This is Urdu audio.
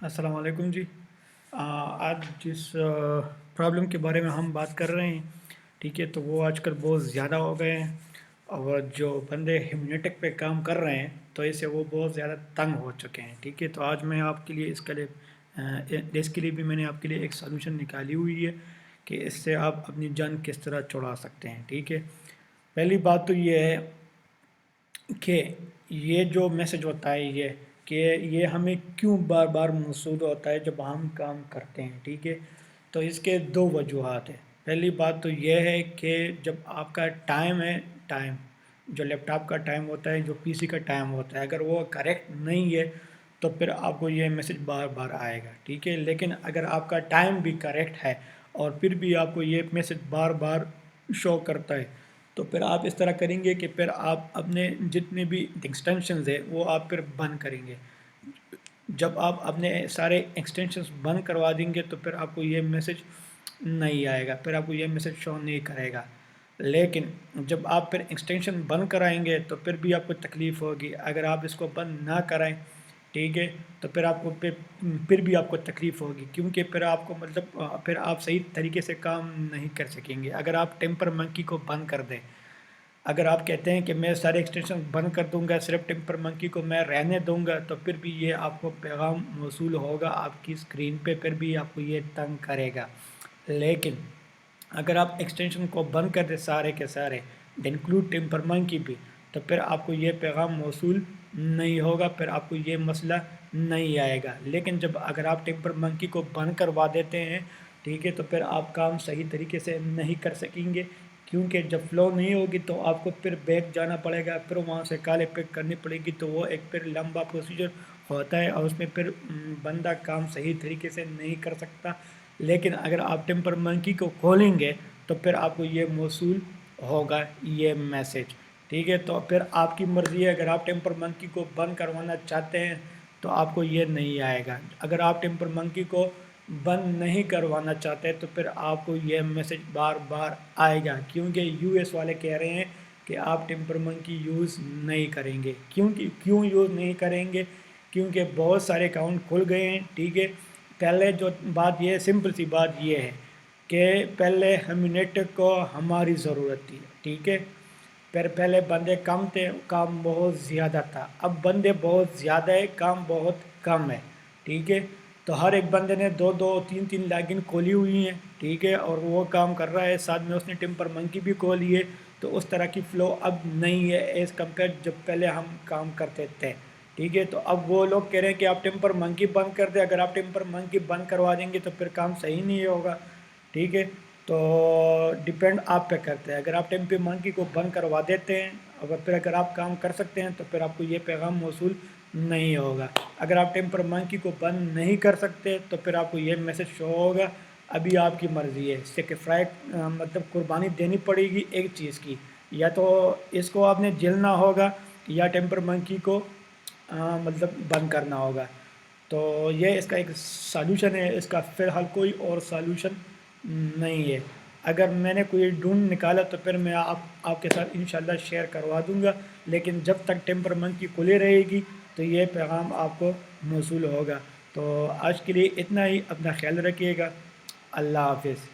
السلام علیکم جی۔ آج جس پرابلم کے بارے میں ہم بات کر رہے ہیں، ٹھیک ہے، تو وہ آج کل بہت زیادہ ہو گئے ہیں، اور جو بندے ہیمنیٹک پہ کام کر رہے ہیں تو اس سے وہ بہت زیادہ تنگ ہو چکے ہیں، ٹھیک ہے۔ تو آج میں آپ کے لیے اس کے لیے بھی میں نے آپ کے لیے ایک سولوشن نکالی ہوئی ہے کہ اس سے آپ اپنی جان کس طرح چھڑا سکتے ہیں، ٹھیک ہے۔ پہلی بات تو یہ ہے کہ یہ جو میسج ہوتا ہے یہ ہمیں کیوں بار بار موصول ہوتا ہے جب ہم کام کرتے ہیں، ٹھیک ہے۔ تو اس کے دو وجوہات ہیں۔ پہلی بات تو یہ ہے کہ جب آپ کا ٹائم جو لیپ ٹاپ کا ٹائم ہوتا ہے، جو پی سی کا ٹائم ہوتا ہے، اگر وہ کریکٹ نہیں ہے تو پھر آپ کو یہ میسج بار بار آئے گا، ٹھیک ہے۔ لیکن اگر آپ کا ٹائم بھی کریکٹ ہے اور پھر بھی آپ کو یہ میسج بار بار شو کرتا ہے تو پھر آپ اس طرح کریں گے کہ پھر آپ اپنے جتنے بھی ایکسٹینشنز ہیں وہ آپ پھر بند کریں گے۔ جب آپ اپنے سارے ایکسٹینشنز بند کروا دیں گے تو پھر آپ کو یہ میسج نہیں آئے گا، پھر آپ کو یہ میسج شو نہیں کرے گا۔ لیکن جب آپ پھر ایکسٹینشن بند کرائیں گے تو پھر بھی آپ کو تکلیف ہوگی۔ اگر آپ اس کو بند نہ کرائیں، ٹھیک ہے، تو پھر آپ کو پھر بھی آپ کو تکلیف ہوگی، کیونکہ پھر آپ کو پھر آپ صحیح طریقے سے کام نہیں کر سکیں گے۔ اگر آپ ٹیمپر منکی کو بند کر دیں، اگر آپ کہتے ہیں کہ میں سارے ایکسٹینشن بند کر دوں گا، صرف ٹیمپر منکی کو میں رہنے دوں گا، تو پھر بھی یہ آپ کو پیغام موصول ہوگا آپ کی اسکرین پہ، پھر بھی آپ کو یہ تنگ کرے گا۔ لیکن اگر آپ ایکسٹینشن کو بند کر دیں سارے کے سارے، انکلوڈ ٹیمپر منکی بھی، تو پھر آپ کو یہ پیغام موصول نہیں ہوگا، پھر آپ کو یہ مسئلہ نہیں آئے گا۔ لیکن اگر آپ ٹیمپر منکی کو بند کروا دیتے ہیں، ٹھیک ہے، تو پھر آپ کام صحیح طریقے سے نہیں کر سکیں گے، کیونکہ جب فلو نہیں ہوگی تو آپ کو پھر بیک جانا پڑے گا، پھر وہاں سے کالے پک کرنی پڑے گی، تو وہ ایک پھر لمبا پروسیجر ہوتا ہے اور اس میں پھر بندہ کام صحیح طریقے سے نہیں کر سکتا۔ لیکن اگر آپ ٹیمپر منکی کو کھولیں گے تو پھر آپ کو یہ موصول ہوگا یہ میسج، ٹھیک ہے۔ تو پھر آپ کی مرضی ہے، اگر آپ ٹیمپر منکی کو بند کروانا چاہتے ہیں تو آپ کو یہ نہیں آئے گا۔ اگر آپ ٹیمپر منکی کو بند نہیں کروانا چاہتے تو پھر آپ کو یہ میسج بار بار آئے گا، کیونکہ یو ایس والے کہہ رہے ہیں کہ آپ ٹیمپر منکی یوز نہیں کریں گے۔ کیوں یوز نہیں کریں گے؟ کیونکہ بہت سارے اکاؤنٹ کھل گئے ہیں، ٹھیک ہے۔ پہلے جو بات یہ سمپل سی بات یہ ہے کہ پہلے ہیمنیٹک کو ہماری ضرورت تھی، ٹھیک ہے۔ پہلے بندے کم تھے، کام بہت زیادہ تھا، اب بندے بہت زیادہ ہے، کام بہت کم ہے، ٹھیک ہے۔ تو ہر ایک بندے نے دو دو تین تین لاگن کھولی ہوئی ہیں، ٹھیک ہے، اور وہ کام کر رہا ہے، ساتھ میں اس نے ٹیمپر منکی بھی کھولی ہے۔ تو اس طرح کی فلو اب نہیں ہے ایز کمپیئر جب پہلے ہم کام کرتے تھے، ٹھیک ہے۔ تو اب وہ لوگ کہہ رہے ہیں کہ آپ ٹیمپر منکی بند کر دیں، اگر آپ ٹیمپر منکی بند کروا دیں گے تو پھر کام صحیح نہیں ہوگا، ٹھیک ہے۔ تو ڈپینڈ آپ پہ کرتا ہے، اگر آپ ٹیمپر منکی کو بند کروا دیتے ہیں، اگر آپ کام کر سکتے ہیں تو پھر آپ کو یہ پیغام موصول نہیں ہوگا۔ اگر آپ ٹیمپر منکی کو بند نہیں کر سکتے تو پھر آپ کو یہ میسج شو ہوگا۔ ابھی آپ کی مرضی ہے، سیکریفائس مطلب قربانی دینی پڑے گی ایک چیز کی، یا تو اس کو آپ نے جلنا ہوگا یا ٹیمپر منکی کو مطلب بند کرنا ہوگا۔ تو یہ اس کا ایک سالوشن ہے، اس کا فی الحال کوئی اور سالوشن نہیں ہے۔ اگر میں نے کوئی ڈھونڈ نکالا تو پھر میں آپ کے ساتھ انشاءاللہ شیئر کروا دوں گا، لیکن جب تک ٹیمپر منکی کھلی رہے گی تو یہ پیغام آپ کو موصول ہوگا۔ تو آج کے لیے اتنا ہی، اپنا خیال رکھیے گا، اللہ حافظ۔